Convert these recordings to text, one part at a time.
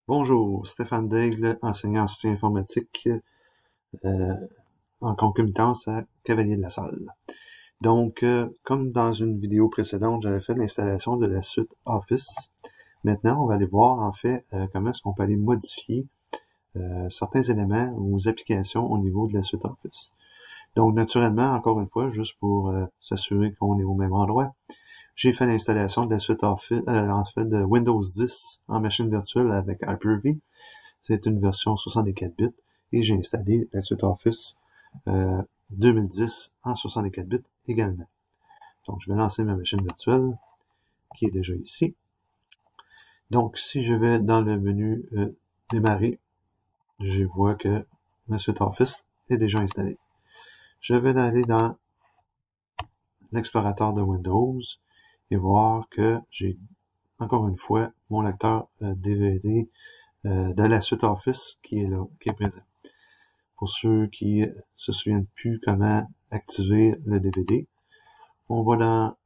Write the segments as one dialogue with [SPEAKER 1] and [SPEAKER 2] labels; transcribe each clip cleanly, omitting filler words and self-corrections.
[SPEAKER 1] Bonjour, Stéphane Daigle, enseignant en soutien informatique euh, en concomitance à Cavalier de la Salle. Donc, comme dans une vidéo précédente, j'avais fait l'installation de la suite Office. Maintenant, on va aller voir en fait comment est-ce qu'on peut aller modifier certains éléments ou applications au niveau de la suite Office. Donc, naturellement, encore une fois, juste pour s'assurer qu'on est au même endroit, j'ai fait l'installation de la suite Office, en fait de Windows 10 en machine virtuelle avec Hyper-V. C'est une version 64 bits et j'ai installé la suite Office 2010 en 64 bits également. Donc, je vais lancer ma machine virtuelle qui est déjà ici. Donc, si je vais dans le menu démarrer, je vois que ma suite Office est déjà installée. Je vais aller dans l'explorateur de Windows et voir que j'ai encore une fois mon lecteur DVD de la suite Office qui est là, qui est présent. Pour ceux qui se souviennent plus comment activer le DVD, on va dans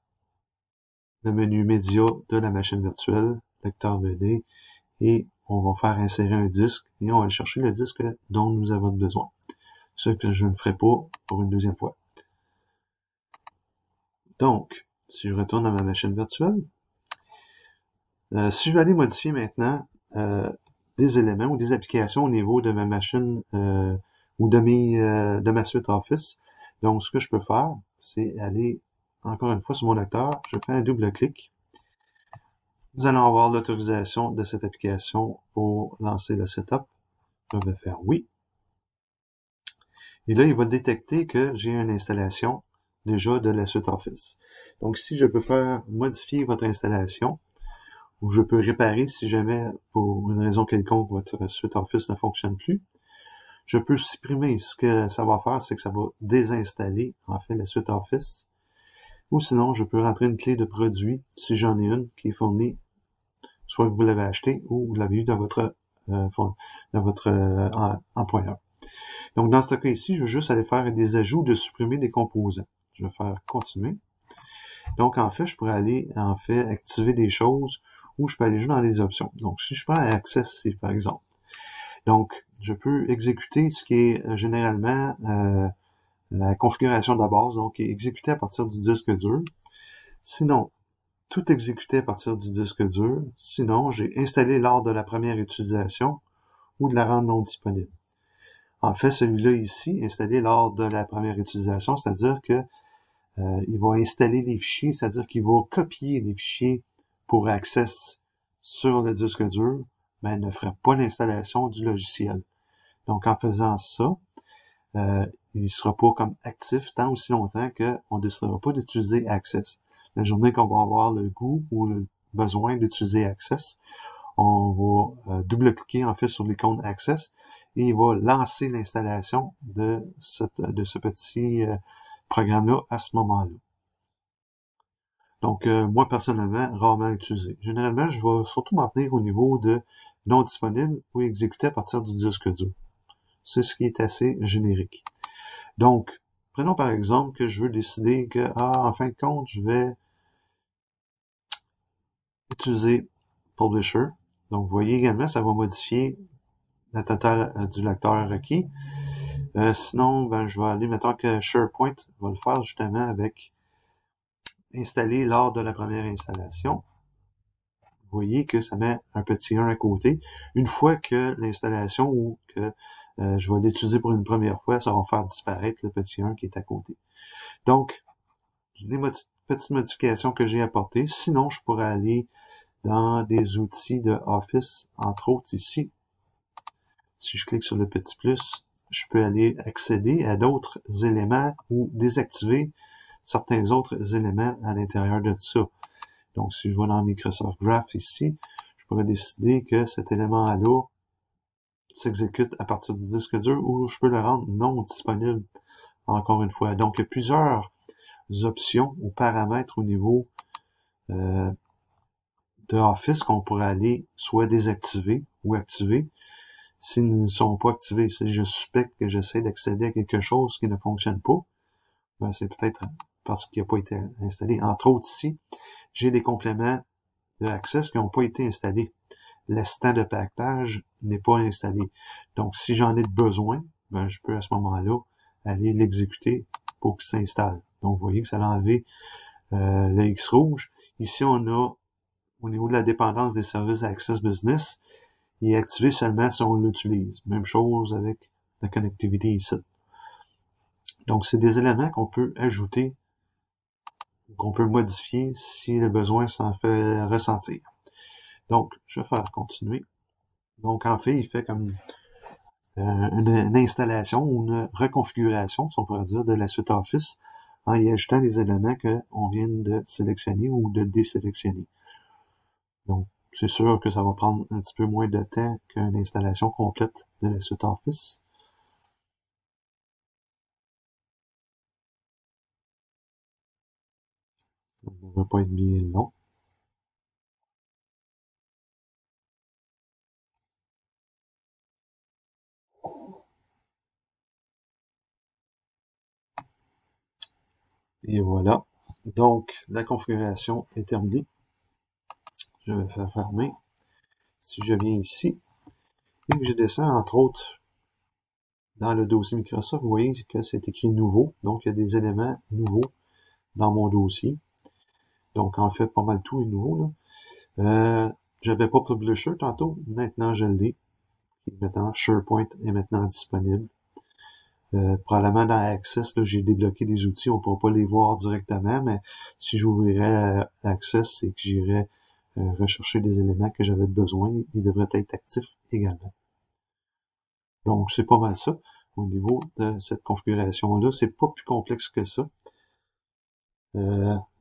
[SPEAKER 1] le menu média de la machine virtuelle, lecteur DVD, et on va faire insérer un disque et on va aller chercher le disque dont nous avons besoin. Ce que je ne ferai pas pour une deuxième fois. Donc, si je retourne à ma machine virtuelle, si je vais aller modifier maintenant des éléments ou des applications au niveau de ma machine ou de ma suite Office, donc ce que je peux faire, c'est aller encore une fois sur mon lecteur, je fais un double clic. Nous allons avoir l'autorisation de cette application pour lancer le setup. Je vais faire oui. Et là, il va détecter que j'ai une installation déjà de la suite Office. Donc, si je peux faire modifier votre installation, ou je peux réparer si jamais, pour une raison quelconque, votre suite Office ne fonctionne plus, je peux supprimer. Ce que ça va faire, c'est que ça va désinstaller, en fait, la suite Office. Ou sinon, je peux rentrer une clé de produit, si j'en ai une, qui est fournie, soit que vous l'avez acheté ou vous l'avez eu dans votre employeur. Donc, dans ce cas ici, je vais juste aller faire des ajouts de supprimer des composants. Je vais faire continuer. Donc, en fait, je pourrais aller, en fait, activer des choses ou je peux aller juste dans les options. Donc, si je prends Access, par exemple. Donc, je peux exécuter ce qui est généralement la configuration de la base, donc qui est exécutée à partir du disque dur. Sinon, tout exécuté à partir du disque dur. Sinon, j'ai installé lors de la première utilisation ou de la rendre non disponible. En fait, celui-là ici, installé lors de la première utilisation, c'est-à-dire que il va installer les fichiers, c'est-à-dire qu'il va copier les fichiers pour Access sur le disque dur, mais il ne ferait pas l'installation du logiciel. Donc, en faisant ça, il ne sera pas comme actif tant aussi longtemps qu'on ne décidera pas d'utiliser Access. La journée qu'on va avoir le goût ou le besoin d'utiliser Access, on va double-cliquer en fait sur l'icône Access et il va lancer l'installation de ce petit programme-là à ce moment-là. Donc, moi, personnellement, rarement utilisé. Généralement, je vais surtout m'en tenir au niveau de non disponible ou exécuté à partir du disque dur. C'est ce qui est assez générique. Donc, prenons par exemple que je veux décider que, en fin de compte, je vais utiliser Publisher. Donc, vous voyez également, ça va modifier la totale du lecteur requis. Sinon, ben, je vais aller, mettons que SharePoint va le faire justement avec installé lors de la première installation. Vous voyez que ça met un petit 1 à côté. Une fois que l'installation ou que je vais l'utiliser pour une première fois, ça va faire disparaître le petit 1 qui est à côté. Donc, des petites modifications que j'ai apportées. Sinon, je pourrais aller dans des outils de Office, entre autres ici. Si je clique sur le petit plus, je peux aller accéder à d'autres éléments ou désactiver certains autres éléments à l'intérieur de ça. Donc, si je vais dans Microsoft Graph ici, je pourrais décider que cet élément-là s'exécute à partir du disque dur ou je peux le rendre non disponible encore une fois. Donc, il y a plusieurs options ou paramètres au niveau de Office qu'on pourrait aller soit désactiver ou activer. S'ils ne sont pas activés, si je suspecte que j'essaie d'accéder à quelque chose qui ne fonctionne pas, ben c'est peut-être parce qu'il n'a pas été installé. Entre autres ici, j'ai des compléments de Access qui n'ont pas été installés. l'assistant de paquetage n'est pas installé. Donc, si j'en ai besoin, ben, je peux à ce moment-là aller l'exécuter pour qu'il s'installe. Donc, vous voyez que ça a enlevé le X rouge. Ici, on a, au niveau de la dépendance des services Access Business, il est activé seulement si on l'utilise. Même chose avec la connectivité ici. Donc, c'est des éléments qu'on peut ajouter, qu'on peut modifier si le besoin s'en fait ressentir. Donc, je vais faire continuer. Donc, en fait, il fait comme une installation ou une reconfiguration, si on pourrait dire, de la suite Office en y ajoutant les éléments qu'on vient de sélectionner ou de désélectionner. Donc, c'est sûr que ça va prendre un petit peu moins de temps qu'une installation complète de la suite Office. Ça ne va pas être bien long. Et voilà. Donc, la configuration est terminée. Je vais faire fermer. Si je viens ici et que je descends, entre autres, dans le dossier Microsoft, vous voyez que c'est écrit nouveau. Donc, il y a des éléments nouveaux dans mon dossier. Donc, en fait, pas mal tout est nouveau, là. J'avais pas Publisher tantôt. Maintenant, je l'ai. Maintenant, SharePoint est maintenant disponible. Probablement dans Access, j'ai débloqué des outils, on ne pourra pas les voir directement, mais si j'ouvrirais Access et que j'irais rechercher des éléments que j'avais besoin, ils devraient être actifs également. Donc, c'est pas mal ça. Au niveau de cette configuration-là, c'est pas plus complexe que ça.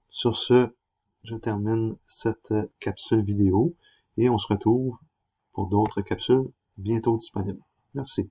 [SPEAKER 1] Sur ce, je termine cette capsule vidéo et on se retrouve pour d'autres capsules bientôt disponibles. Merci.